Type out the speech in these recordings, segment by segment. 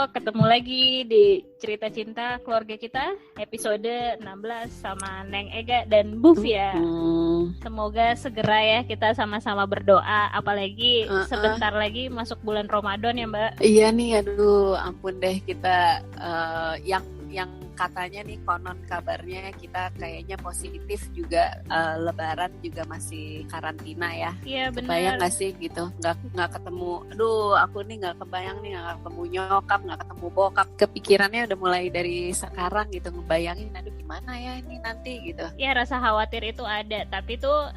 ketemu lagi di Cerita Cinta Keluarga Kita episode 16 sama Neng Ega dan Bufia. Semoga segera ya kita sama-sama berdoa, apalagi sebentar lagi masuk bulan Ramadan ya Mbak. Iya nih, aduh ampun deh kita yang katanya nih konon kabarnya kita kayaknya positif juga Lebaran juga masih karantina ya. Iya benar. Kebayang nggak sih gitu, nggak ketemu. Aduh aku nih nggak kebayang nih, nggak ketemu nyokap, nggak ketemu bokap. Kepikirannya udah mulai dari sekarang gitu, ngebayangin aduh gimana ya ini nanti gitu. Ya rasa khawatir itu ada, tapi tuh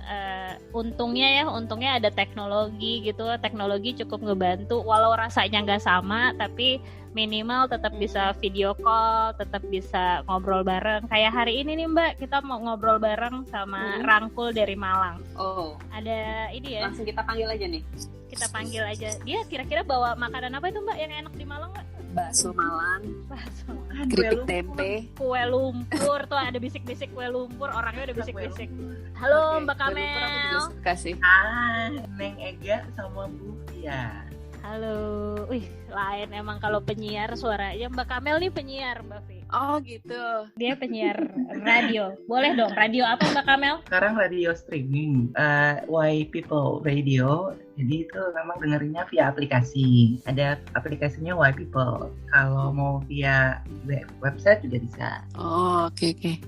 untungnya ada teknologi gitu. Teknologi cukup ngebantu, walau rasanya nggak sama, tapi minimal tetap bisa video call, tetap bisa ngobrol bareng. Kayak hari ini nih Mbak, kita mau ngobrol bareng sama Rangkul dari Malang. Oh. Ada ini ya. Langsung kita panggil aja nih. Kita panggil aja. Dia kira-kira bawa makanan apa itu Mbak yang enak di Malang Mbak? Bakso Malang. Keripik tempe. Kue lumpur tuh ada bisik-bisik kue lumpur, orangnya udah bisik-bisik. Halo Mbak Kamel. Kasih. Neng Ega sama Bufia. Halo, wih lain emang kalau penyiar suaranya. Mbak Kamel nih penyiar Mbak Vi. Oh gitu. Dia penyiar radio. Boleh dong, radio apa Mbak Kamel? Sekarang radio streaming, Why People Radio. Jadi itu memang dengerinnya via aplikasi. Ada aplikasinya Why People. Kalau mau via website juga bisa. Oh oke.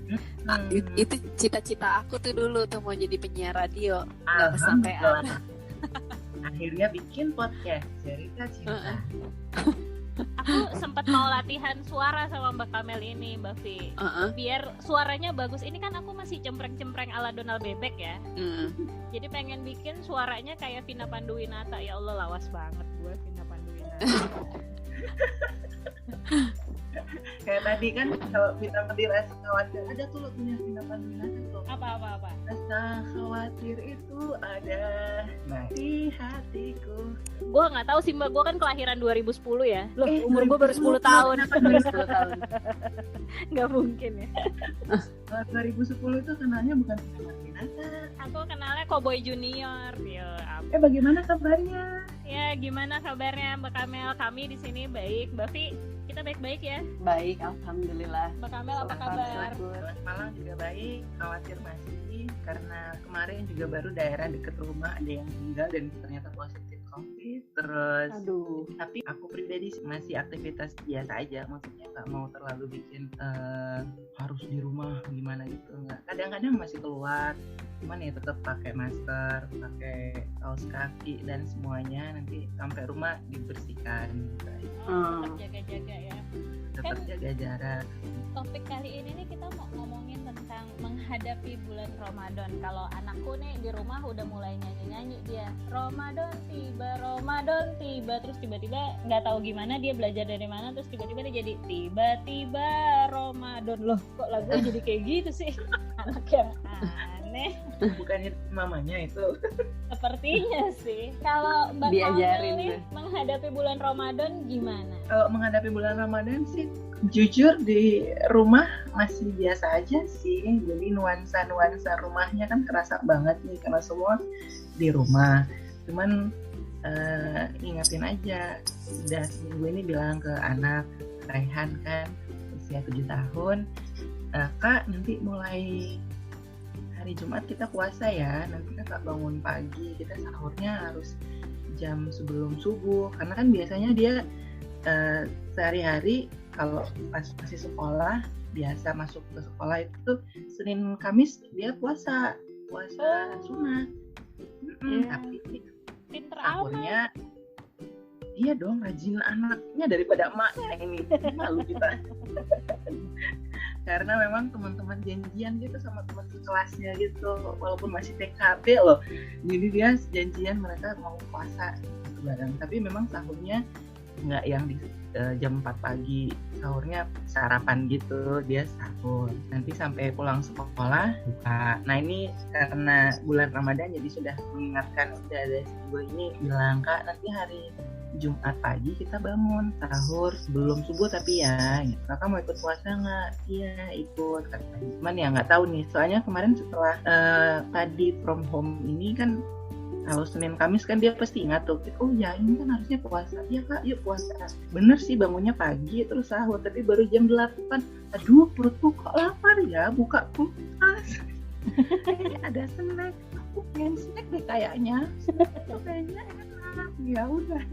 Itu cita-cita aku tuh dulu tuh mau jadi penyiar radio. Nggak kesampaian. Akhirnya bikin podcast Cerita Cinta. Aku sempat mau latihan suara sama Mbak Kamel ini, Mbak Vi. Biar suaranya bagus. Ini kan aku masih cempreng-cempreng ala Donald Bebek ya. Jadi pengen bikin suaranya kayak Vina Panduwinata. Ya Allah, lawas banget gue Vina Panduwinata. Kayak tadi kan kalau kita ngerasa khawatir, ada tuh punya Vina Panduwinata tuh. Apa? Rasa khawatir itu ada di hatiku. Gue nggak tahu sih Mbak, gue kan kelahiran 2010 ya. Loh, umur gue baru 10 tahun. 10 tahun. Nggak mungkin ya. 2010 itu kenalnya bukan Vina Panduwinata. Aku kenalnya Cowboy Junior. Bagaimana kabarnya? Ya, gimana kabarnya Mbak Kamel? Kami di sini baik. Mbak Vi, kita baik-baik ya? Baik, alhamdulillah. Mbak Kamel apa kabar? Malang juga baik, khawatir masih karena kemarin juga baru daerah dekat rumah ada yang meninggal dan ternyata positif COVID. Terus, tapi aku pribadi masih aktivitas biasa aja, maksudnya nggak mau terlalu bikin harus di rumah gimana gitu, nggak. Kadang-kadang masih keluar, cuman ya tetap pakai masker, pakai kaos kaki dan semuanya, nanti sampai rumah dibersihkan. Tetap jaga-jaga ya. Tetap jaga jarak. Topik kali ini nih kita mau ngomongin tentang menghadapi bulan Ramadan. Kalau anakku nih di rumah udah mulai nyanyi-nyanyi dia. Ramadan tiba, terus tiba-tiba nggak tahu gimana dia belajar dari mana, terus tiba-tiba dia jadi tiba-tiba Ramadan. Loh, kok lagunya jadi kayak gitu sih? Anak yang aneh. Bukannya mamanya itu? Sepertinya sih. Kalau Mbak diajarin nih menghadapi bulan Ramadan gimana? Kalau menghadapi bulan Ramadan sih jujur di rumah masih biasa aja sih. Jadi nuansa rumahnya kan kerasa banget nih karena semua di rumah. Cuman ingatin aja, udah seminggu ini bilang ke anak Raihan kan usia 7 tahun, Kak nanti mulai hari Jumat kita puasa ya, nanti Kak bangun pagi, kita sahurnya harus jam sebelum subuh, karena kan biasanya dia sehari-hari kalau pas masih sekolah biasa masuk ke sekolah itu Senin Kamis dia puasa sunat. Tapi sahurnya dia dong rajin anaknya daripada emaknya ini, malu kita. Karena memang teman-teman janjian gitu sama teman kelasnya gitu, walaupun masih TKB loh, jadi dia janjian mereka mau puasa bareng, tapi memang sahurnya nggak yang di jam 4 pagi, sahurnya sarapan gitu, dia sahur nanti sampai pulang sekolah buka. Nah ini karena bulan Ramadan jadi sudah mengingatkan, udah ada gue ini bilang Kak nanti hari Jumat pagi kita bangun sahur sebelum subuh tapi ya gitu. Kakak mau ikut puasa nggak? Iya ikut katanya. Cuman ya nggak tahu nih, soalnya kemarin setelah tadi from home ini kan Kalau Senin Kamis kan dia pasti ingat tuh, oh ya ini kan harusnya puasa, iya kak yuk puasa. Bener sih bangunnya pagi terus sahur, tapi baru jam 8, aduh perutku kok lapar ya, buka kulkas. Ada snack, aku pengen snack deh kayaknya, kayaknya enak. Ya udah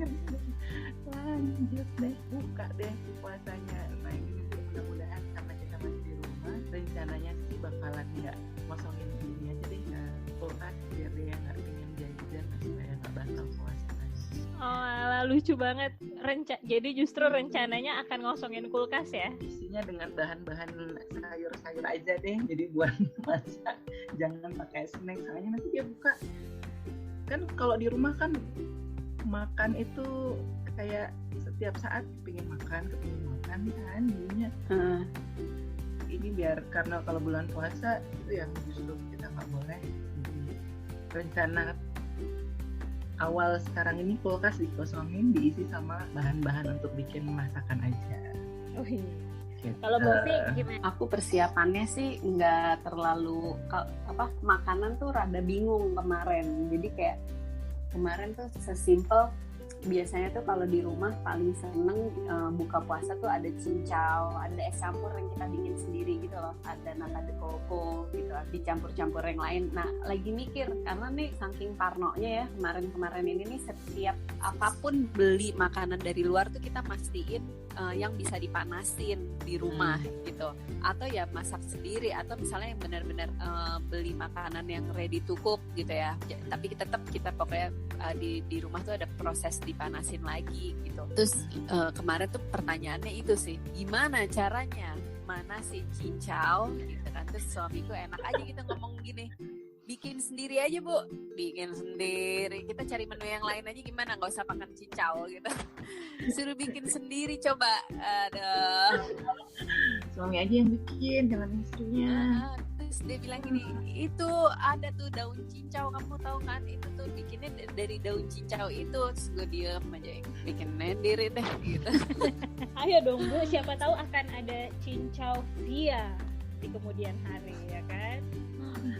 lanjut deh, buka deh puasanya. Nah ini mudah-mudahan karena kita masih di rumah, rencananya sih bakalan nggak ngosongin ini aja deh kulkas biar dia nggak pengen jajan supaya nggak batal puasanya. Oh, lucu banget. Jadi justru rencananya akan ngosongin kulkas ya? Isinya dengan bahan-bahan sayur-sayur aja deh, jadi buat masak jangan pakai snack, soalnya nanti dia buka. Kan kalau di rumah kan makan itu kayak setiap saat kepingin makan kan jadinya. Ini biar karena kalau bulan puasa itu yang justru kita nggak boleh. Jadi, rencana awal sekarang ini kulkas dikosongin, diisi sama bahan-bahan untuk bikin masakan aja. Oh iya. Gitu. Kalau Bovi gimana? Aku persiapannya sih nggak terlalu makanan tuh rada bingung kemarin. Jadi kayak kemarin tuh sesimpel biasanya tuh kalau di rumah paling seneng buka puasa tuh ada cincau, ada es campur yang kita bikin sendiri gitu loh, ada nata de coco gitu, dicampur-campur yang lain. Nah lagi mikir karena nih saking parnonya ya kemarin ini nih setiap apapun beli makanan dari luar tuh kita mastiin yang bisa dipanasin di rumah gitu, atau ya masak sendiri, atau misalnya yang benar-benar beli makanan yang ready to cook gitu ya, tapi tetap kita pokoknya di rumah tuh ada proses dipanasin lagi gitu. Terus kemarin tuh pertanyaannya itu sih, gimana caranya manasin cincau gitu kan. Terus suamiku enak aja gitu ngomong gini, bikin sendiri aja bu, bikin sendiri, kita cari menu yang lain aja gimana, nggak usah makan cincau gitu. Suruh bikin sendiri coba. Aduh, Suami aja yang bikin, jangan istrinya. Terus dia bilang gini, itu ada tuh daun cincau, kamu tahu kan, itu tuh bikinnya dari daun cincau itu. Terus gue diem aja, bikin sendiri deh gitu. Ayo dong Bu, siapa tahu akan ada cincau via di kemudian hari ya kan.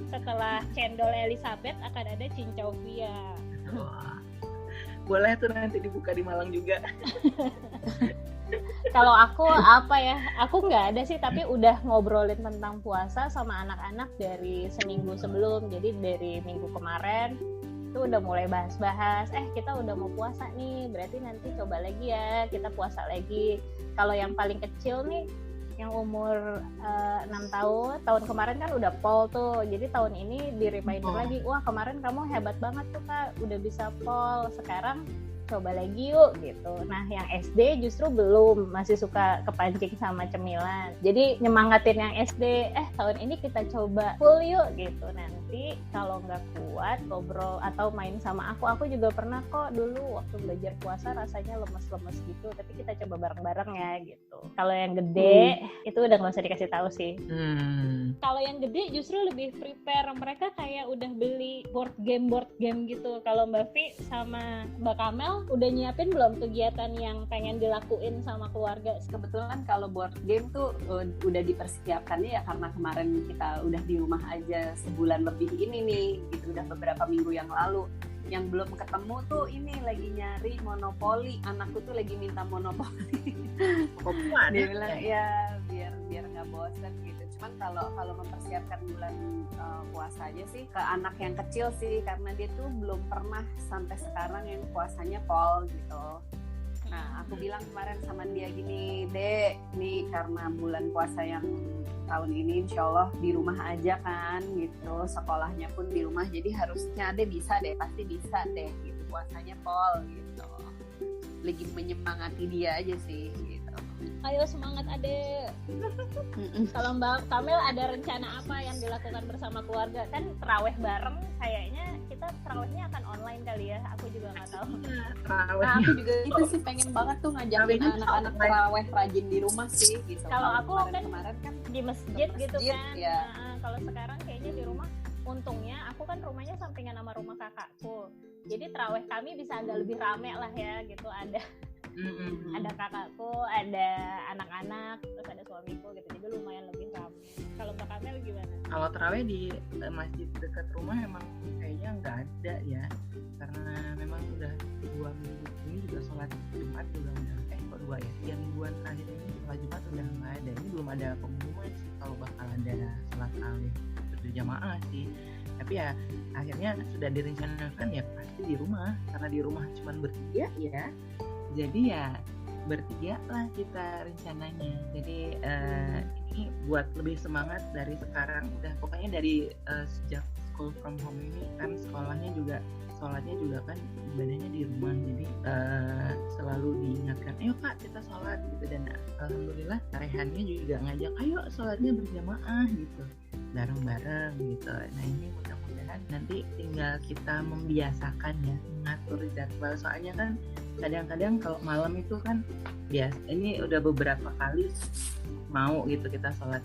Setelah cendol Elizabeth akan ada cincau via. Wah, boleh tuh nanti dibuka di Malang juga. Kalau aku apa ya, aku nggak ada sih, tapi udah ngobrolin tentang puasa sama anak-anak dari seminggu sebelum. Jadi dari minggu kemarin tuh udah mulai bahas-bahas, kita udah mau puasa nih, berarti nanti coba lagi ya kita puasa lagi. Kalau yang paling kecil nih yang umur 6 tahun kemarin kan udah pol tuh, jadi tahun ini di reminder lagi, wah kemarin kamu hebat banget tuh kak udah bisa pol, sekarang coba lagi yuk gitu. Nah yang SD justru belum, masih suka kepancing sama cemilan, jadi nyemangatin yang SD, tahun ini kita coba full yuk gitu. Nanti kalau nggak kuat ngobrol atau main sama aku juga pernah kok dulu waktu belajar puasa rasanya lemes-lemes gitu, tapi kita coba bareng-bareng ya gitu. Kalau yang gede itu udah nggak usah dikasih tahu sih. Kalau yang gede justru lebih prepare, mereka kayak udah beli board game gitu. Kalau Mbak Vi sama Mbak Kamel udah nyiapin belum kegiatan yang pengen dilakuin sama keluarga? Kebetulan kalau board game tuh udah dipersiapkannya ya, karena kemarin kita udah di rumah aja sebulan lebih ini nih gitu, udah beberapa minggu yang lalu. Yang belum ketemu tuh ini lagi nyari monopoli, anakku tuh lagi minta monopoli. Dia bilang ya biar nggak bosan gitu. Cuman kalau mempersiapkan bulan puasa aja sih ke anak yang kecil sih, karena dia tuh belum pernah sampai sekarang yang puasanya pol gitu. Nah aku bilang kemarin sama dia gini, Dek, nih karena bulan puasa yang tahun ini insya Allah di rumah aja kan gitu, sekolahnya pun di rumah, jadi harusnya Ade bisa deh, pasti bisa deh gitu puasanya pol gitu. Lagi menyemangati dia aja sih gitu. Ayo semangat Ade. Kalau Mbak Kamel ada rencana apa yang dilakukan bersama keluarga? Kan terawih bareng, kayaknya kita terawihnya akan online kali ya, aku juga nggak tahu. Nah, aku juga itu sih pengen banget tuh ngajakin anak-anak terawih rajin di rumah sih gitu. Kalau aku kemarin kan di masjid gitu kan. Ya. Nah, kalau sekarang kayaknya di rumah, untungnya aku kan rumahnya sampingan sama rumah kakakku, jadi terawih kami bisa agak lebih rame lah ya gitu, ada Ada kakakku, ada anak-anak, terus ada suamiku gitu, jadi lumayan lebih ramai. Kalau Mbak Kamel gimana? Kalau tarawih di masjid dekat rumah emang kayaknya nggak ada ya, karena memang udah 2 minggu ini juga sholat Jumat juga udah kok 2 ya, 3 mingguan terakhir ini sholat Jumat udah nggak ada. Ini belum ada pengumuman sih kalau bakal ada sholat tarawih berjamaah sih. Tapi ya akhirnya sudah direncanakan ya pasti di rumah, karena di rumah cuma bertiga ya. Jadi ya bertiga lah kita rencananya. Jadi ini buat lebih semangat dari sekarang, udah pokoknya dari sejak school from home ini kan sholatnya juga kan ibadahnya di rumah, jadi selalu diingatkan ayo Kak kita sholat gitu, dan alhamdulillah rehannya juga ngajak ayo sholatnya berjamaah gitu bareng-bareng gitu. Nah ini mudah-mudahan nanti tinggal kita membiasakan ya, mengatur jadwal, soalnya kan kadang-kadang kalau malam itu kan biasa, ini udah beberapa kali mau gitu kita sholat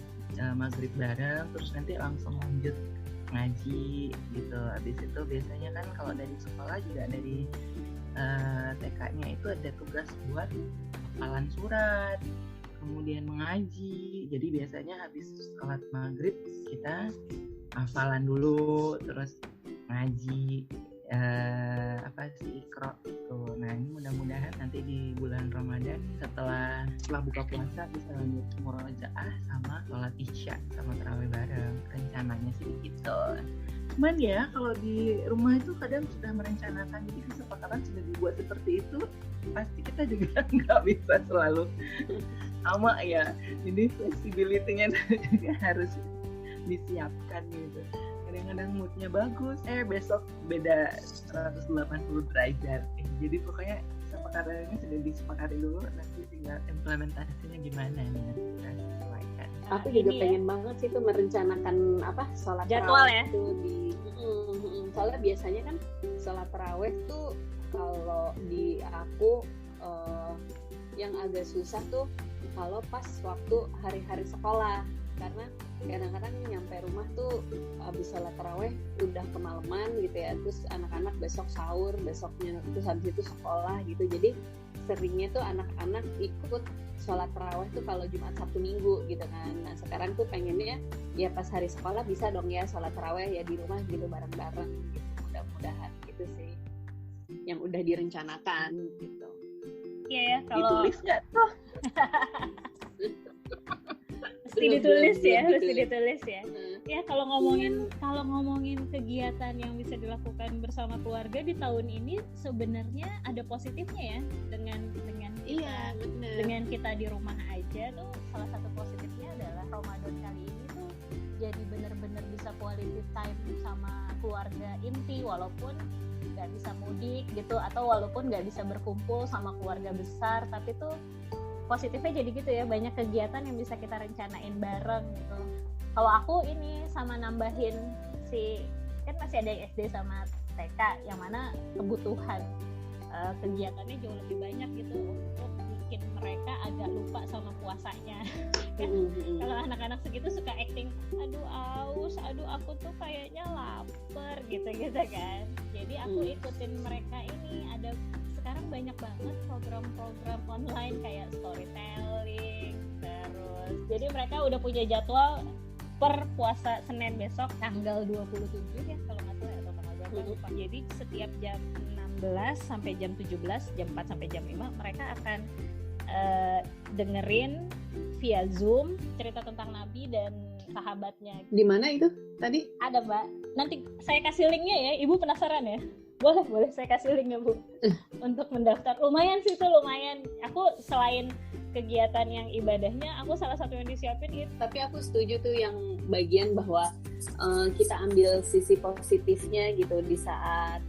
maghrib bareng, terus nanti langsung lanjut ngaji gitu. Habis itu biasanya kan kalau dari sekolah juga dari TK-nya itu ada tugas buat hafalan surat, kemudian mengaji. Jadi biasanya habis sholat maghrib kita hafalan dulu, terus ngaji Iqra gitu. Nah ini mudah-mudahan nanti di bulan Ramadan setelah buka puasa bisa lanjut murojaah sama sholat isya sama tarawih bareng, rencananya sih gitu. Cuman ya kalau di rumah itu kadang sudah merencanakan, jadi kesepakatan sudah dibuat seperti itu, pasti kita juga nggak bisa selalu sama ya, jadi flexibility-nya juga harus disiapkan gitu. Kadang-kadang moodnya bagus, besok beda 180 derajat. Jadi pokoknya kesepakatannya sudah disepakati dulu, nanti tinggal implementasinya gimana nih nanti kita sesuaikan. Aku juga pengen banget sih tuh merencanakan sholat jadwal ya. Tuh soalnya biasanya kan sholat tarawih tuh kalau di aku yang agak susah tuh kalau pas waktu hari-hari sekolah, karena kadang-kadang nyampe rumah tuh habis sholat tarawih udah kemalaman gitu ya, terus anak-anak besok sahur, besoknya terus habis itu sekolah gitu. Jadi seringnya tuh anak-anak ikut sholat tarawih tuh kalau Jumat Sabtu Minggu gitu kan. Nah sekarang tuh pengennya ya pas hari sekolah bisa dong ya sholat tarawih ya di rumah gitu bareng-bareng gitu. Mudah-mudahan gitu sih yang udah direncanakan gitu. Iya ya, kalau ditulis nggak tuh? Mesti ditulis ya. Ya kalau ngomongin kegiatan yang bisa dilakukan bersama keluarga di tahun ini sebenarnya ada positifnya ya, dengan kita di rumah aja tuh. Salah satu positifnya adalah Ramadan kali ini tuh jadi benar-benar bisa quality time sama keluarga inti, walaupun nggak bisa mudik gitu, atau walaupun nggak bisa berkumpul sama keluarga besar, tapi tuh positifnya jadi gitu ya, banyak kegiatan yang bisa kita rencanain bareng gitu. Kalau aku ini sama nambahin kan masih ada SD sama TK, yang mana kebutuhan kegiatannya jauh lebih banyak gitu untuk bikin mereka agak lupa sama puasanya. Kan kalau anak-anak segitu suka acting, aduh aus, aduh aku tuh kayaknya lapar gitu kan. Jadi aku ikutin mereka ini, ada sekarang banyak banget program-program online kayak storytelling, terus jadi mereka udah punya jadwal per puasa Senin besok tanggal 27 ya kalau nggak salah, atau tanggal berapa lupa. Jadi setiap jam 16 sampai jam 17, jam 4 sampai jam 5 mereka akan dengerin via Zoom cerita tentang Nabi dan sahabatnya. Di mana itu tadi? Ada Mbak, nanti saya kasih linknya ya, Ibu penasaran ya? Boleh saya kasih linknya Bu untuk mendaftar. Lumayan sih itu, lumayan. Aku selain kegiatan yang ibadahnya, aku salah satu yang disiapin itu. Tapi aku setuju tuh yang bagian bahwa kita ambil sisi positifnya gitu di saat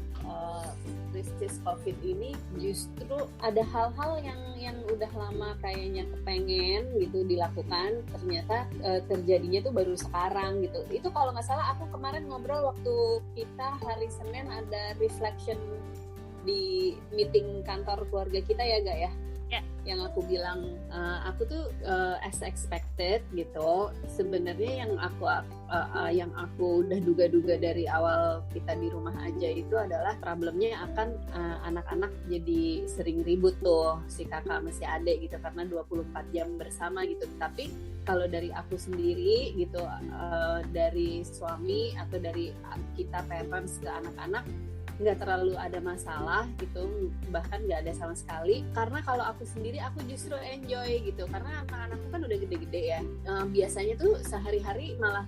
krisis COVID ini. Justru ada hal-hal yang udah lama kayaknya kepengen gitu dilakukan, ternyata terjadinya tuh baru sekarang gitu. Itu kalau nggak salah aku kemarin ngobrol waktu kita hari Senin ada reflection di meeting kantor keluarga kita ya Gak ya? yang aku bilang aku tuh as expected gitu. Sebenarnya yang aku udah duga-duga dari awal kita di rumah aja itu adalah problemnya akan anak-anak jadi sering ribut tuh si kakak sama si adik gitu karena 24 jam bersama gitu. Tapi kalau dari aku sendiri gitu, dari suami atau dari kita parents ke anak-anak nggak terlalu ada masalah gitu, bahkan nggak ada sama sekali. Karena kalau aku sendiri aku justru enjoy gitu, karena anak-anakku kan udah gede-gede ya. Biasanya tuh sehari-hari malah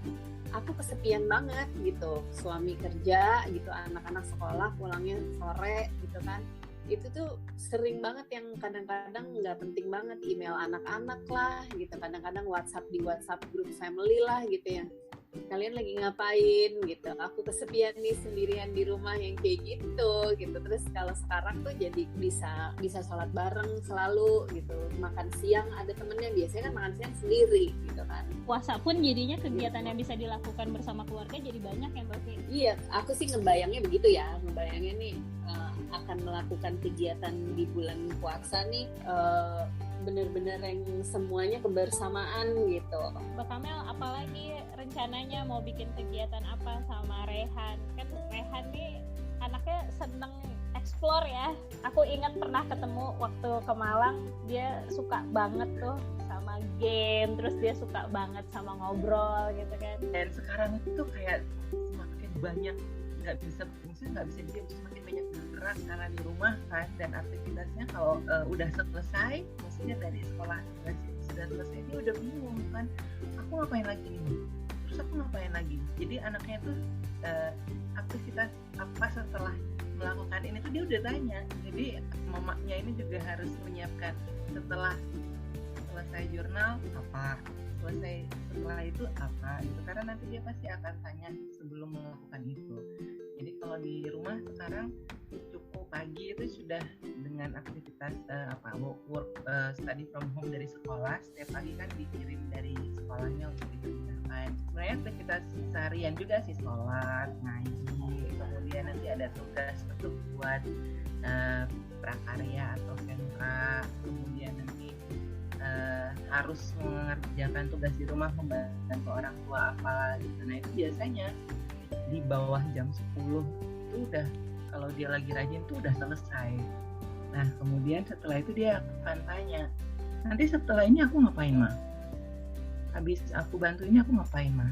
aku kesepian banget gitu, suami kerja gitu, anak-anak sekolah pulangnya sore gitu kan. Itu tuh sering banget yang kadang-kadang nggak penting banget, email anak-anak lah gitu, kadang-kadang WhatsApp di WhatsApp grup family lah gitu ya, kalian lagi ngapain gitu, aku kesepian nih sendirian di rumah yang kayak gitu. Terus kalau sekarang tuh jadi bisa sholat bareng selalu gitu, makan siang ada temennya, biasanya kan makan siang sendiri gitu kan. Puasa pun jadinya kegiatan yang bisa dilakukan bersama keluarga jadi banyak ya Mbak Fi. Iya, aku sih ngebayangnya begitu ya, ngebayangnya nih akan melakukan kegiatan di bulan puasa nih bener-bener yang semuanya kebersamaan gitu. Mbak Kamel, apalagi rencananya mau bikin kegiatan apa sama Rehan? Kan Rehan nih anaknya seneng explore ya. Aku ingat pernah ketemu waktu ke Malang, dia suka banget tuh sama game, terus dia suka banget sama ngobrol gitu kan. Dan sekarang itu kayak semakin banyak, nggak bisa diam, semakin banyak bergerak karena di rumah kan, dan aktivitasnya kalau udah selesai, maksudnya dari sekolah sudah selesai, dia udah bingung kan, aku ngapain lagi nih, terus aku ngapain lagi. Jadi anaknya tuh aktivitas apa setelah melakukan ini tuh dia udah tanya. Jadi mamanya ini juga harus menyiapkan setelah selesai jurnal apa, setelah itu apa gitu, karena nanti dia pasti akan tanya sebelum melakukan itu. Jadi kalau di rumah sekarang cukup pagi itu sudah dengan aktivitas work study from home dari sekolah. Setiap pagi kan dikirim dari sekolahnya untuk dikerjakan. Sebenarnya aktivitas seharian juga sih, sholat, ngaji, kemudian nanti ada tugas untuk buat prakarya atau sentra, kemudian nanti harus mengerjakan tugas di rumah, membantu orang tua apa gitu. Nah itu biasanya di bawah jam 10 itu udah, kalau dia lagi rajin tuh udah selesai. Nah kemudian setelah itu dia akan tanya, nanti setelah ini aku ngapain Ma? Habis aku bantu ini aku ngapain Ma?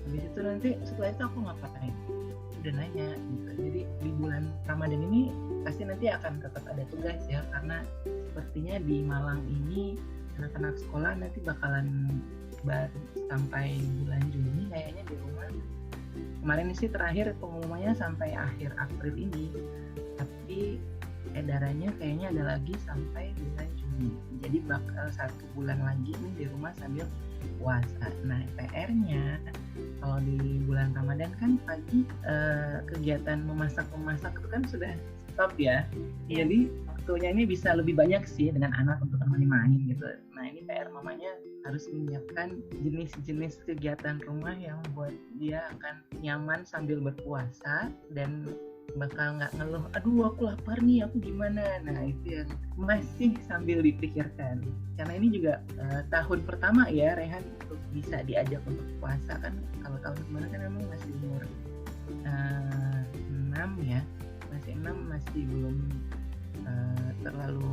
Habis itu nanti setelah itu aku ngapain? Udah nanya gitu. Jadi di bulan Ramadan ini pasti nanti akan tetap ada tugas ya, karena sepertinya di Malang ini anak-anak sekolah nanti bakalan baru sampai bulan Juni kayaknya di rumah. Kemarin sih terakhir pengumumannya sampai akhir April ini, tapi edarannya kayaknya ada lagi sampai bulan Juni. Jadi bakal 1 bulan lagi nih di rumah sambil puasa. Nah PR-nya kalau di bulan Ramadan kan pagi kegiatan memasak itu kan sudah stop ya. Jadi waktunya ini bisa lebih banyak sih dengan anak untuk menemani main gitu. Nah ini PR mamanya harus menyiapkan jenis-jenis kegiatan rumah yang buat dia akan nyaman sambil berpuasa dan bakal nggak ngeluh, aduh aku lapar nih, aku gimana. Nah itu yang masih sambil dipikirkan, karena ini juga tahun pertama ya Rehan untuk bisa diajak untuk puasa kan. Kalau tahun kemarin kan memang masih umur 6 ya, masih 6, masih belum terlalu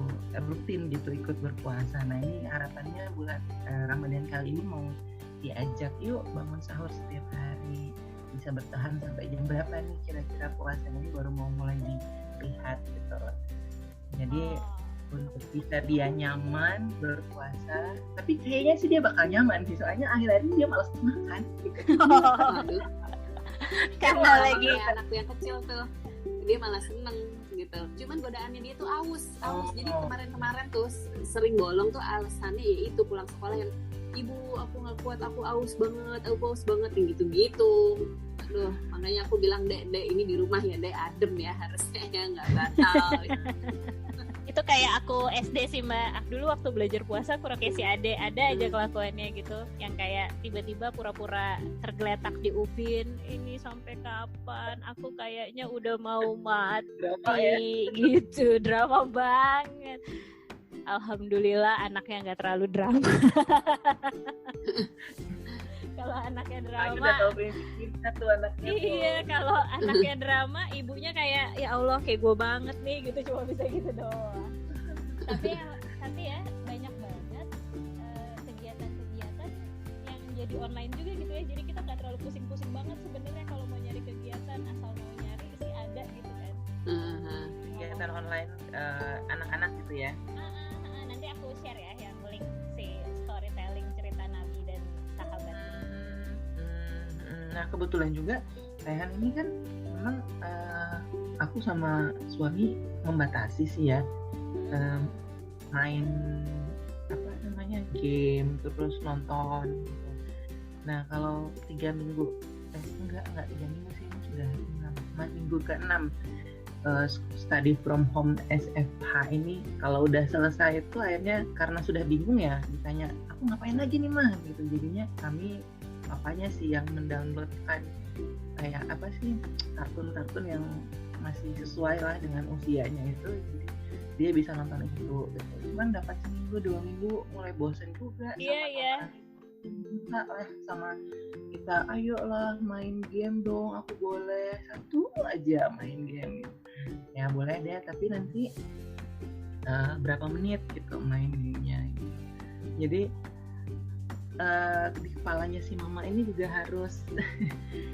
rutin gitu ikut berpuasa. Nah ini harapannya bulan Ramadan kali ini mau diajak, yuk bangun sahur setiap hari, bisa bertahan sampai jam berapa nih kira-kira puasanya ini baru mau mulai dilihat gitu. Jadi untuk bisa dia nyaman berpuasa, tapi kayaknya sih dia bakal nyaman sih, soalnya akhir-akhir ini dia malas makan karena lagi anakku yang kecil tuh dia malah seneng gitu. Cuman godaannya dia tuh aus. Jadi kemarin tuh sering bolong tuh alasannya yaitu pulang sekolah yang, ibu aku nggak kuat, aku aus banget yang gitu-gitu. Aduh, makanya aku bilang dek ini di rumah ya dek, adem ya harusnya ya, nggak batal. Itu kayak aku SD sih Mbak. Dulu waktu belajar puasa kurang kayak si Ade, ada aja kelakuannya gitu, yang kayak tiba-tiba pura-pura tergeletak di Upin, ini sampai kapan, aku kayaknya udah mau mati gitu, drama banget. alhamdulillah anaknya nggak terlalu drama. Kalau anaknya Aku drama, udah tahu prinsip kita tuh anaknya tuh. iya, kalau anaknya drama, ibunya kayak ya Allah kayak gue banget nih gitu, cuma bisa gitu doang. tapi ya banyak banget kegiatan-kegiatan yang jadi online juga gitu ya. Jadi kita nggak terlalu pusing-pusing banget sebenarnya kalau mau nyari kegiatan, asal mau nyari sih ada gitu kan. Kegiatan online anak-anak gitu ya. Nanti aku share ya yang link si storytelling cerita Nabi dan sahabat. Nah kebetulan juga Rehan ini kan memang aku sama suami membatasi sih ya main apa namanya game terus nonton gitu. Nah kalau 3 minggu enggak 3 minggu sih, ini sudah 6 minggu ke-6 study from home SFH ini, kalau udah selesai itu akhirnya karena sudah bingung ya ditanya aku ngapain lagi nih mah gitu, jadinya kami papanya sih yang mendownloadkan kayak apa sih kartun-kartun yang masih sesuai lah dengan usianya itu, jadi dia bisa nonton itu gitu. Cuman dapat seminggu 2 minggu mulai bosen juga. Iya. Minta lah sama kita, ayolah main game dong, aku boleh 1 aja main game. Ya boleh deh, tapi nanti berapa menit gitu main gamenya gitu. Jadi di kepalanya si mama ini juga harus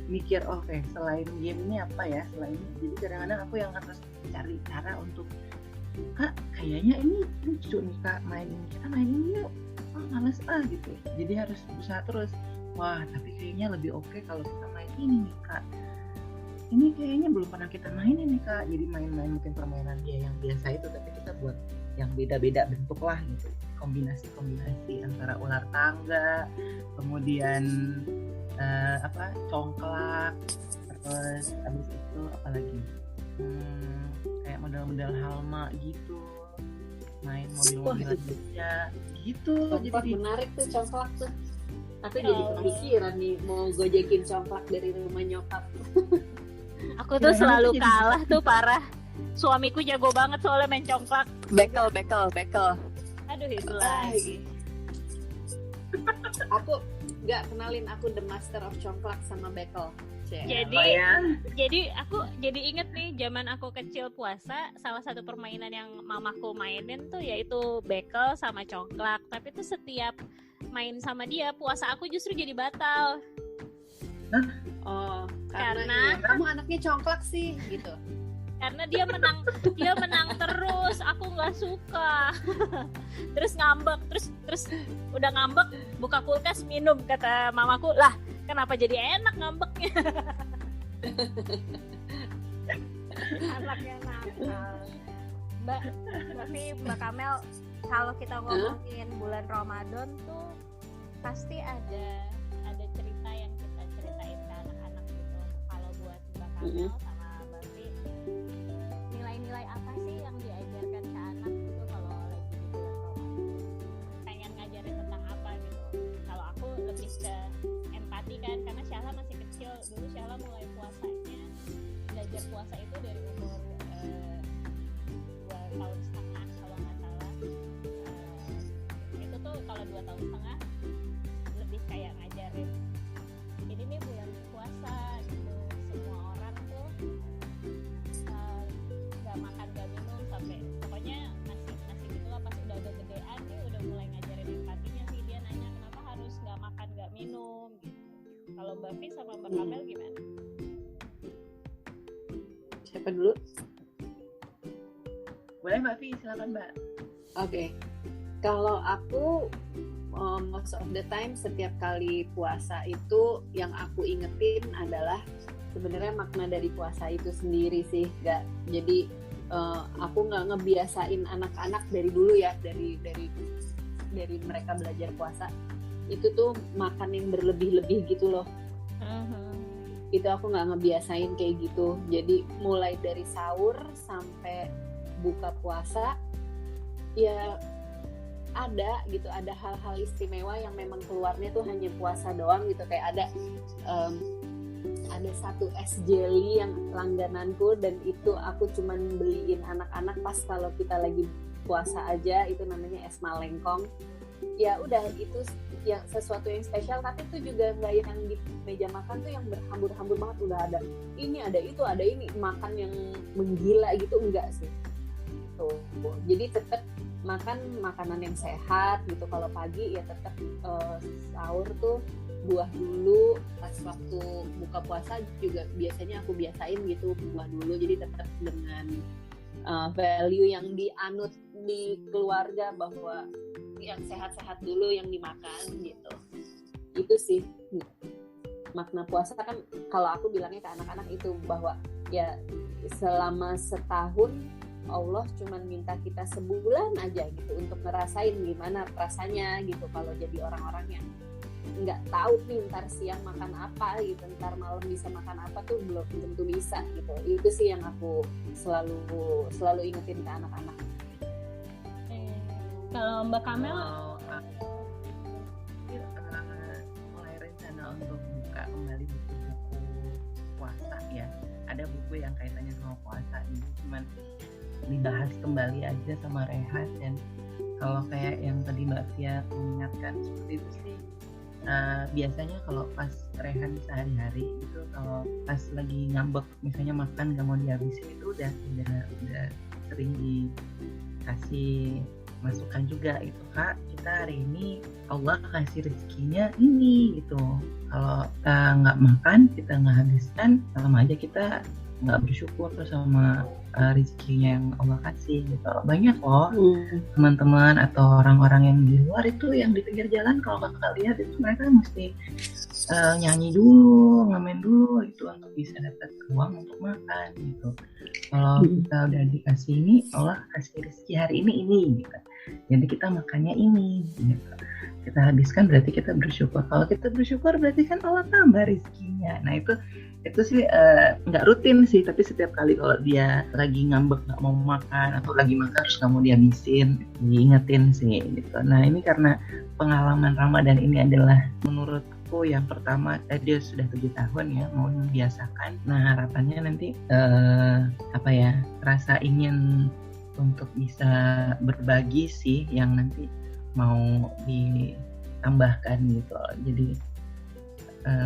mikir oke, selain game ini apa ya selain ini. Jadi kadang-kadang aku yang harus cari cara untuk kak kayaknya ini lucu nih kak, kita main ini yuk, males gitu. Jadi harus berusaha terus, wah tapi kayaknya lebih oke kalau kita main ini nih kak, ini kayaknya belum pernah kita mainin nih kak. Jadi main-main mungkin permainan dia yang biasa itu, tapi kita buat yang beda-beda bentuk lah gitu, kombinasi antara ular tangga, kemudian congklak, terus abis itu apalagi kayak model-model Halma gitu, main mobil-mobilan aja gitu. Congklak Jadi menarik tuh congklak tuh. Aku jadi kepikiran nih mau gojekin congklak dari rumah nyokap. Aku tuh selalu kalah tuh parah. Suamiku jago banget soalnya main congklak. Bekel. Aduh itu lagi. Aku nggak kenalin, aku the master of congklak sama bekel. Jadi aku jadi inget nih zaman aku kecil puasa, salah satu permainan yang mamaku mainin tuh yaitu bekel sama congklak. Tapi tuh setiap main sama dia, puasa aku justru jadi batal. Oh, karena kamu anaknya congklak sih gitu. Karena dia menang terus, aku nggak suka. Terus ngambek, terus udah ngambek, buka kulkas minum, kata mamaku, lah kenapa jadi enak ngambeknya. Anaknya nakal. Mbak Kamel, kalau kita ngomongin bulan Ramadan tuh pasti ada cerita yang kita ceritain ke anak-anak gitu. Kalau buat Mbak Kamel sama Mbak Fi, nilai-nilai apa sih yang diajarkan ke anak gitu kalau lagi di bulan Ramadan? Pengen ngajarin tentang apa gitu? Kalau aku lebih ke empati kan, karena Syahla masih kecil. Dulu Syahla mulai puasanya, belajar puasa itu dari umur 2 tahun setengah kalau nggak salah. Itu tuh kalau 2 tahun setengah lebih kayak ngajarin ini nih bulan puasa gitu, semua orang tuh nggak makan nggak minum sampai pokoknya nasi gitulah. Pas udah gedean dia udah mulai ngajarin empatinya sih, dia nanya kenapa harus nggak makan nggak minum gitu. Kalau Mbak Fi sama Mbak Kamel gimana? Siapa dulu? boleh Mbak Fi, silakan Mbak. Oke. Kalau aku most of the time setiap kali puasa itu yang aku ingetin adalah sebenarnya makna dari puasa itu sendiri sih, jadi aku nggak ngebiasain anak-anak dari dulu ya, dari mereka belajar puasa itu tuh makan yang berlebih-lebih gitu loh. Itu aku nggak ngebiasain kayak gitu. Jadi mulai dari sahur sampai buka puasa ya ada hal-hal istimewa yang memang keluarnya tuh hanya puasa doang gitu. Kayak ada satu es jelly yang langgananku, dan itu aku cuman beliin anak-anak pas kalau kita lagi puasa aja itu namanya es malengkong. Ya udah itu ya sesuatu yang spesial, tapi itu juga nggak yang di meja makan tuh yang berhambur-hambur banget, udah ada ini ada itu ada ini, makan yang menggila gitu enggak sih tuh. Jadi tetap makan makanan yang sehat gitu. Kalau pagi ya tetap sahur tuh buah dulu, pas waktu buka puasa juga biasanya aku biasain gitu buah dulu, jadi tetap dengan value yang dianut di keluarga bahwa yang sehat-sehat dulu yang dimakan gitu. Itu sih makna puasa kan, kalau aku bilangnya ke anak-anak itu bahwa ya selama setahun Allah cuman minta kita sebulan aja gitu untuk ngerasain gimana rasanya gitu kalau jadi orang-orang yang nggak tahu nih ntar siang makan apa gitu, ntar malam bisa makan apa tuh belum tentu bisa gitu. Itu sih yang aku selalu ingetin ke anak-anak. Kalau Mbak Kamel mulai rencana untuk buka kembali buku-buku puasa ya. Ada buku yang kaitannya sama puasa, ini cuman dibahas kembali aja sama Rehan. Dan kalau kayak yang tadi Mbak Fia mengingatkan seperti itu sih, biasanya kalau pas Rehan sehari-hari itu kalau pas lagi ngambek misalnya makan gak mau dihabisin itu udah sering dikasih masukan juga itu, Kak kita hari ini Allah kasih rezekinya ini gitu, kalau kita nggak makan kita nggak habiskan sama aja kita nggak bersyukur sama rezekinya yang Allah kasih gitu. Banyak loh teman-teman atau orang-orang yang di luar itu yang di pinggir jalan kalau kakak lihat itu mereka mesti nyanyi dulu, ngamen dulu itu untuk bisa dapat uang untuk makan gitu. Kalau kita udah dikasih ini, Allah kasih rezeki hari ini gitu. Jadi kita makannya ini gitu. Kita habiskan berarti kita bersyukur. Kalau kita bersyukur berarti kan Allah tambah rezekinya. Nah itu sih nggak rutin sih, tapi setiap kali kalau dia lagi ngambek nggak mau makan atau lagi makan terus nggak mau dihabisin, diingetin sih gitu. Nah ini karena pengalaman Ramadan ini adalah menurutku yang pertama, dia sudah 7 tahun ya mau membiasakan. Nah harapannya nanti rasa ingin untuk bisa berbagi sih yang nanti mau ditambahkan gitu. Jadi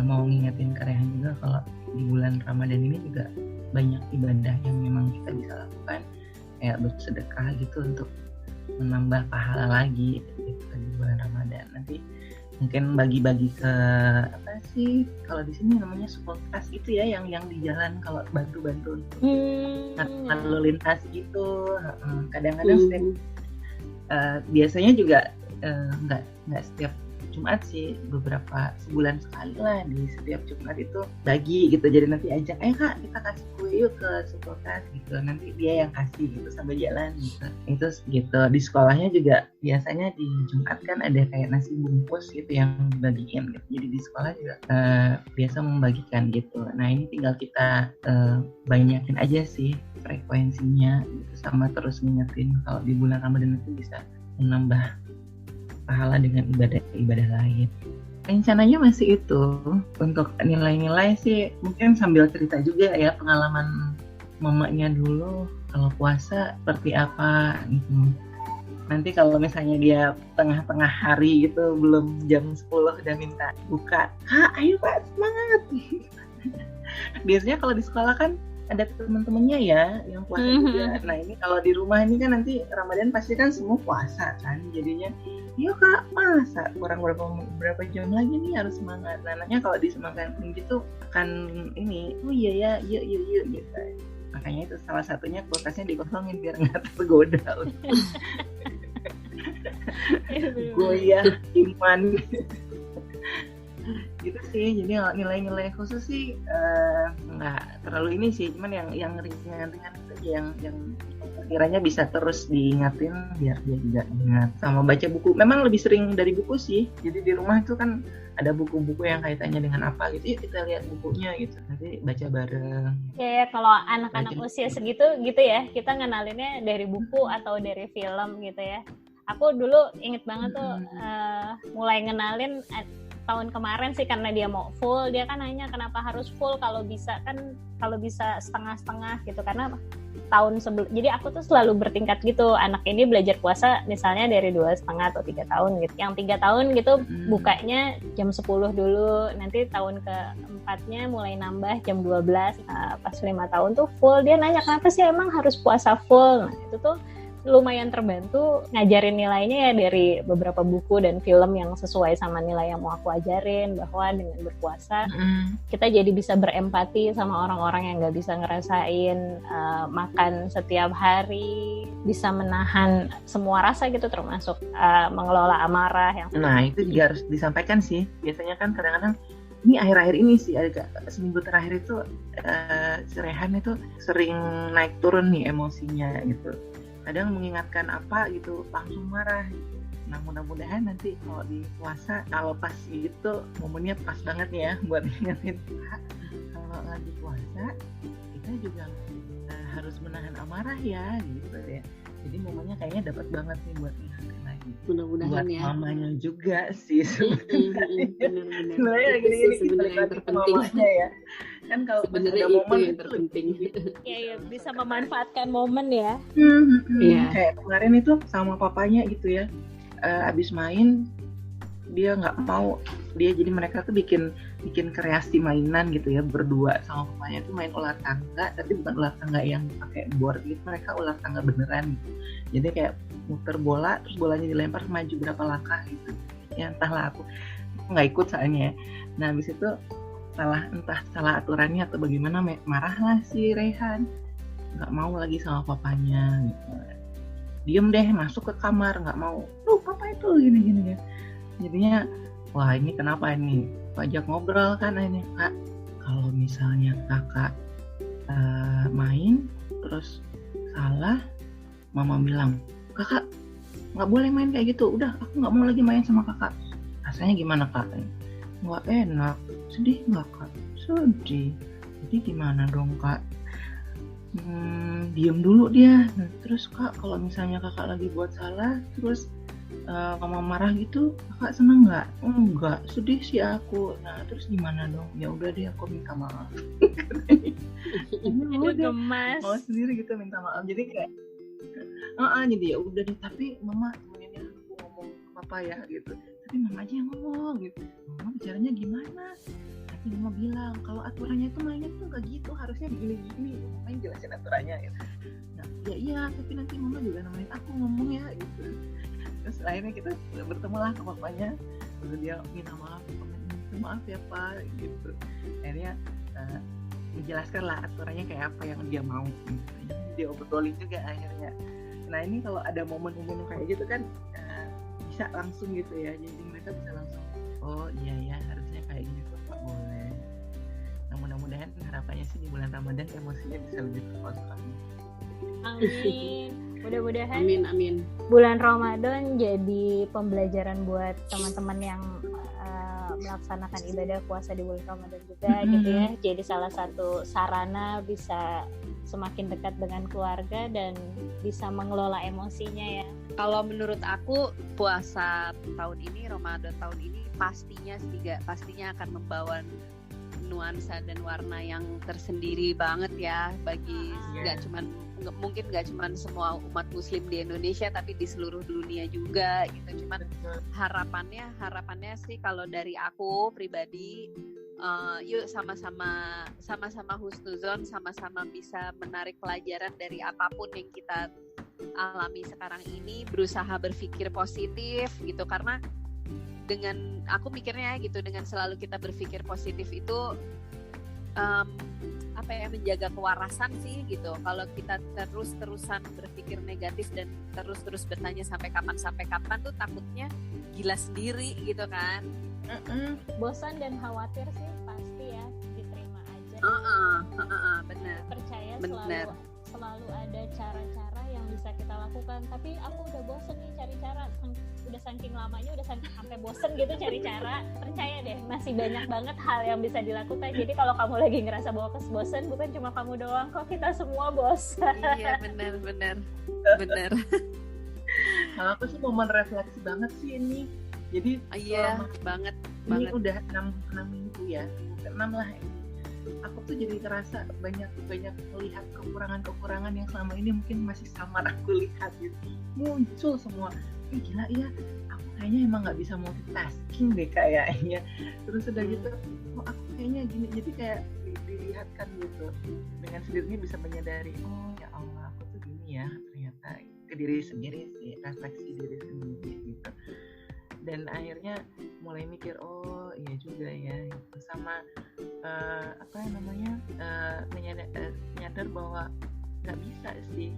mau ngingetin ke Rehan juga kalau di bulan Ramadan ini juga banyak ibadah yang memang kita bisa lakukan, kayak bersedekah gitu untuk menambah pahala lagi gitu di bulan Ramadan. Nanti mungkin bagi-bagi ke apa sih kalau di sini namanya supportas gitu ya, yang di jalan kalau bantu-bantu untuk lalu lintas gitu. Kadang-kadang biasanya juga nggak setiap Jumat sih, beberapa sebulan sekali lah di setiap Jumat itu bagi gitu. Jadi nanti ajak, Kak kita kasih kue yuk ke supportas gitu, nanti dia yang kasih gitu sambil jalan gitu. Itu gitu. Di sekolahnya juga biasanya di Jumat kan ada kayak nasi bungkus gitu yang dibagiin gitu. Jadi di sekolah juga biasa membagikan gitu. Nah ini tinggal kita banyakin aja sih frekuensinya gitu, sama terus ngingetin kalau di bulan Ramadan itu bisa menambah pahala dengan ibadah lain. Rencananya masih itu. Untuk nilai-nilai sih mungkin sambil cerita juga ya pengalaman mamanya dulu kalau puasa seperti apa gitu. Nanti kalau misalnya dia tengah-tengah hari gitu belum jam 10 udah minta buka, Kak ayo Pak semangat. Biasanya kalau di sekolah kan ada teman-temannya ya yang puasa juga. Nah ini kalau di rumah ini kan nanti Ramadan pasti kan semua puasa kan, jadinya yuk Kak masa kurang berapa jam lagi nih harus semangat. Nah anaknya kalau disemangatin gitu akan ini, oh iya ya yuk gitu. Makanya itu salah satunya kulkasnya dikosongin biar nggak tergoda. Goyah iman. Gitu sih. Jadi nilai-nilai khusus sih nggak terlalu ini sih, cuman yang ringan-ringan itu yang kiranya bisa terus diingatin biar dia juga ingat. Sama baca buku, memang lebih sering dari buku sih. Jadi di rumah itu kan ada buku-buku yang kaitannya dengan apa gitu, yuk kita lihat bukunya gitu, nanti baca bareng. Ya kalau anak-anak usia segitu gitu ya, kita ngenalinnya dari buku atau dari film gitu ya. Aku dulu inget banget tuh mulai ngenalin tahun kemarin sih karena dia mau full, dia kan nanya kenapa harus full, kalau bisa setengah-setengah gitu, karena tahun sebelum, jadi aku tuh selalu bertingkat gitu, anak ini belajar puasa misalnya dari 2,5 atau 3 tahun gitu, yang 3 tahun gitu bukanya jam 10 dulu, nanti tahun keempatnya mulai nambah jam 12, pas 5 tahun tuh full. Dia nanya kenapa sih emang harus puasa full. Nah itu tuh lumayan terbantu ngajarin nilainya ya dari beberapa buku dan film yang sesuai sama nilai yang mau aku ajarin, bahwa dengan berpuasa kita jadi bisa berempati sama orang-orang yang nggak bisa ngerasain makan setiap hari, bisa menahan semua rasa gitu, termasuk mengelola amarah yang. Nah itu juga harus disampaikan sih, biasanya kan kadang-kadang ini akhir-akhir ini sih, agak seminggu terakhir itu si Rehan itu sering naik turun nih emosinya gitu. Kadang mengingatkan apa gitu langsung marah gitu. Nah mudah-mudahan nanti kalau di puasa, kalau pas gitu momennya pas banget nih ya buat ingetin, kalau lagi puasa kita juga harus menahan amarah ya gitu ya. Jadi momennya kayaknya dapat banget nih buat ingetin lagi. Mudah-mudahan buat ya. mamanya juga sih sebenarnya. Benar-benar. Sebenarnya gini-gini Sebenarnya yang terpenting. ya. Kan kalau Sebenarnya ada itu momen yang terpenting. Ya bisa memanfaatkan momen ya. Iya. Kayak kemarin itu sama papanya gitu ya, abis main dia nggak mau, dia jadi mereka tuh bikin kreasi mainan gitu ya berdua sama papanya, tuh main ular tangga, tapi bukan ular tangga yang pakai board gitu, mereka ular tangga beneran gitu. Jadi kayak muter bola, terus bolanya dilempar maju berapa langkah gitu ya, entahlah aku nggak ikut soalnya ya. Nah abis itu entah salah aturannya atau bagaimana, marahlah si Rehan, nggak mau lagi sama papanya gitu. Diem deh, masuk ke kamar, nggak mau. Papa itu gini ya. Jadinya wah ini kenapa ini? Ajak ngobrol kan ini, Kak. Kalau misalnya kakak main terus salah, mama bilang, kakak nggak boleh main kayak gitu. Udah, aku nggak mau lagi main sama kakak. Rasanya gimana Kak? Nggak enak, sedih nggak Kak? Sedih. Jadi gimana dong Kak? Diem dulu dia. Terus Kak, kalau misalnya kakak lagi buat salah, terus mama marah gitu, kakak seneng nggak? Enggak, sedih sih aku. Nah terus gimana dong? Ya udah deh, aku minta maaf. Itu gemas. Mau sendiri gitu minta maaf. Jadi kayak, jadi ya udah deh. Tapi mama temenin aku ngomong apa ya gitu. Tapi mama aja yang ngomong gitu. Mama bicaranya gimana? Tapi mama bilang kalau aturannya itu mainnya tuh nggak gitu, harusnya begini-gini. Mama yang jelasin aturannya gitu. Nah ya iya, tapi nanti mama juga nemenin aku ngomong ya gitu. Terus akhirnya kita bertemu lah ke papanya, terus dia minta maaf ya Pak gitu. Akhirnya menjelaskan lah aturannya kayak apa yang dia mau gitu. Dia obrolin juga akhirnya. Nah ini kalau ada momen-momen kayak gitu kan bisa langsung gitu ya, jadi mereka bisa langsung oh iya ya harusnya kayak gini tuh Pak, boleh. Nah mudah-mudahan harapannya sih di bulan Ramadan emosinya bisa lebih terkontrol. Amin. Mudah-mudahan Amin. bulan Ramadan jadi pembelajaran buat teman-teman yang melaksanakan ibadah puasa di bulan Ramadan juga gitu ya. Jadi salah satu sarana bisa semakin dekat dengan keluarga dan bisa mengelola emosinya ya. Kalau menurut aku puasa tahun ini, Ramadan tahun ini pastinya akan membawa nuansa dan warna yang tersendiri banget ya bagi mungkin nggak cuman semua umat muslim di Indonesia tapi di seluruh dunia juga gitu. Cuman harapannya sih kalau dari aku pribadi, yuk sama-sama husnuzon, sama-sama bisa menarik pelajaran dari apapun yang kita alami sekarang ini, berusaha berpikir positif gitu, karena dengan aku mikirnya gitu, dengan selalu kita berpikir positif itu menjaga kewarasan sih gitu. Kalau kita terus-terusan berpikir negatif dan terus bertanya sampai kapan tuh takutnya gila sendiri gitu kan. Bosan dan khawatir sih pasti ya, diterima aja. Benar. Percaya selalu ada cara-cara yang bisa kita lakukan. Tapi aku udah bosen nih cari cara, udah saking lamanya, udah sampai bosen gitu cari cara. Percaya deh, masih banyak banget hal yang bisa dilakukan. Jadi kalau kamu lagi ngerasa bosen, bukan cuma kamu doang kok, kita semua bosan. Iya benar. Kalau aku sih momen refleksi banget sih ini. Jadi banget. ini banget. udah 6 minggu ya, minggu ke-6 lah ini. Aku tuh jadi ngerasa banyak melihat kekurangan yang selama ini mungkin masih samar aku lihat gitu. Muncul semua. Gila ya, aku kayaknya emang nggak bisa multitasking deh kayaknya. Terus udah gitu, aku kayaknya gini, jadi kayak dilihatkan gitu. Dengan sendirinya bisa menyadari, oh ya Allah, aku tuh gini ya ternyata, ke diri sendiri sih, refleksi diri sendiri gitu. Dan akhirnya mulai mikir, oh iya juga ya, gitu. Sama menyadar bahwa nggak bisa sih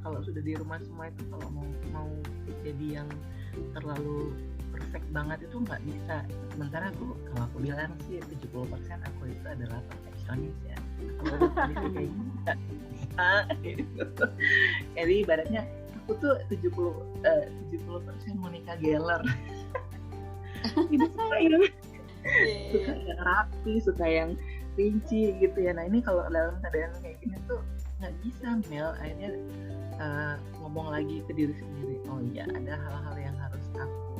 kalau sudah di rumah semua itu, kalau mau jadi yang terlalu perfect banget itu nggak bisa. Sementara kalau aku bilang sih 70% aku itu adalah perfeksionis ya. Kalau udah kondisi kayak gini nggak bisa gitu. Jadi ibaratnya aku tuh 70% Monica Geller. Ini suka yang rapi, suka yang rinci gitu ya. Nah ini kalau dalam keadaan kayak gini tuh nggak bisa, Mel. Akhirnya ngomong lagi ke diri sendiri, oh iya ada hal-hal yang harus aku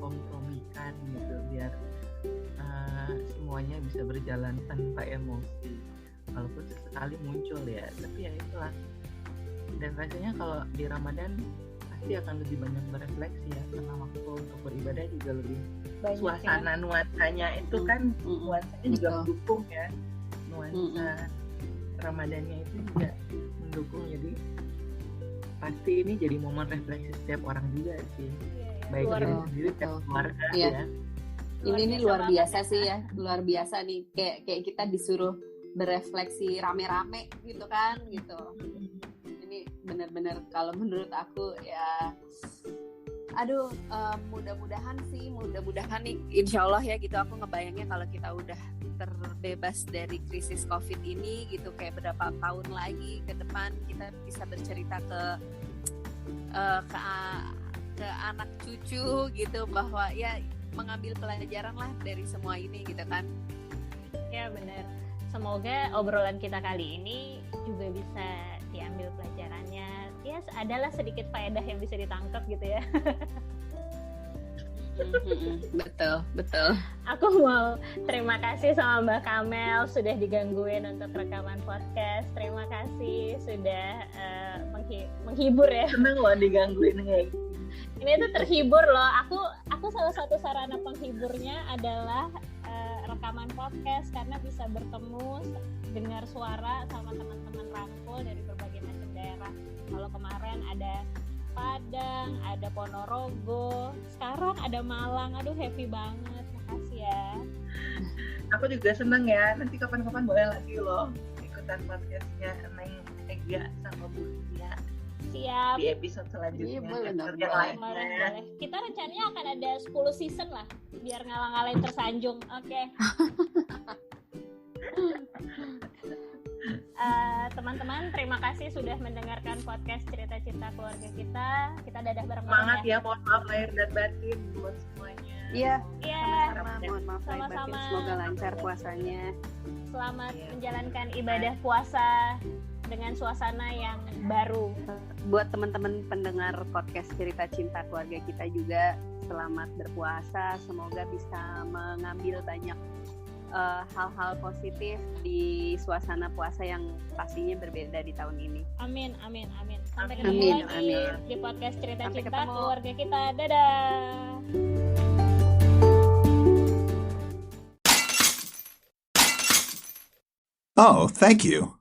kompromikan gitu biar semuanya bisa berjalan tanpa emosi, walaupun sesekali muncul ya, tapi ya itulah. Dan rasanya kalau di Ramadan pasti akan lebih banyak berefleksi ya, karena waktu untuk beribadah juga lebih Banyak suasana nuansanya itu kan nuansanya juga mendukung ya, nuansa Ramadannya itu juga mendukung. Jadi pasti ini jadi momen refleksi setiap orang juga sih, baik diri sendiri dan keluarga ya. Ini luar biasa sih ya, luar biasa nih, kayak kita disuruh berefleksi rame-rame gitu kan gitu. Ini benar-benar kalau menurut aku ya, aduh, mudah-mudahan nih insya Allah ya gitu. Aku ngebayangnya kalau kita udah terbebas dari krisis COVID ini gitu, kayak berapa tahun lagi ke depan kita bisa bercerita ke anak cucu gitu, bahwa ya mengambil pelajaran lah dari semua ini gitu kan. Ya benar. Semoga obrolan kita kali ini juga bisa diambil pelajarannya. Ya adalah sedikit faedah yang bisa ditangkap gitu ya. Betul. Aku mau terima kasih sama Mbak Kamel sudah digangguin untuk rekaman podcast. Terima kasih sudah menghibur ya. Seneng loh digangguin kayak gini. Ini tuh terhibur loh. Aku salah satu sarana penghiburnya adalah rekaman podcast, karena bisa bertemu, dengar suara sama teman-teman rangkul dari berbagai macam daerah. Kalau kemarin ada Padang, ada Ponorogo, sekarang ada Malang. Aduh happy banget, makasih ya. Aku juga seneng ya, nanti kapan-kapan boleh lagi loh ikutan podcastnya Neng Ega sama Bu Tia. Siap. Di episode selanjutnya. Iya, boleh dong. Boleh. Kita rencananya akan ada 10 season lah, biar ngalang-ngalain tersanjung. Oke. Teman-teman, terima kasih sudah mendengarkan podcast Cerita Cinta Keluarga kita. Kita dadah bareng-bareng. Semangat ya, mohon maaf lahir dan batin buat semuanya. Iya. Sama-sama. Mohon maaf lahir batin. Semoga lancar puasanya. Selamat menjalankan ibadah puasa dengan suasana yang baru. Buat teman-teman pendengar podcast Cerita Cinta Keluarga kita juga, selamat berpuasa. Semoga bisa mengambil banyak hal-hal positif di suasana puasa yang pastinya berbeda di tahun ini. Amin. Sampai ketemu lagi di podcast Cerita Cinta Keluarga kita. Dadah. Oh, thank you.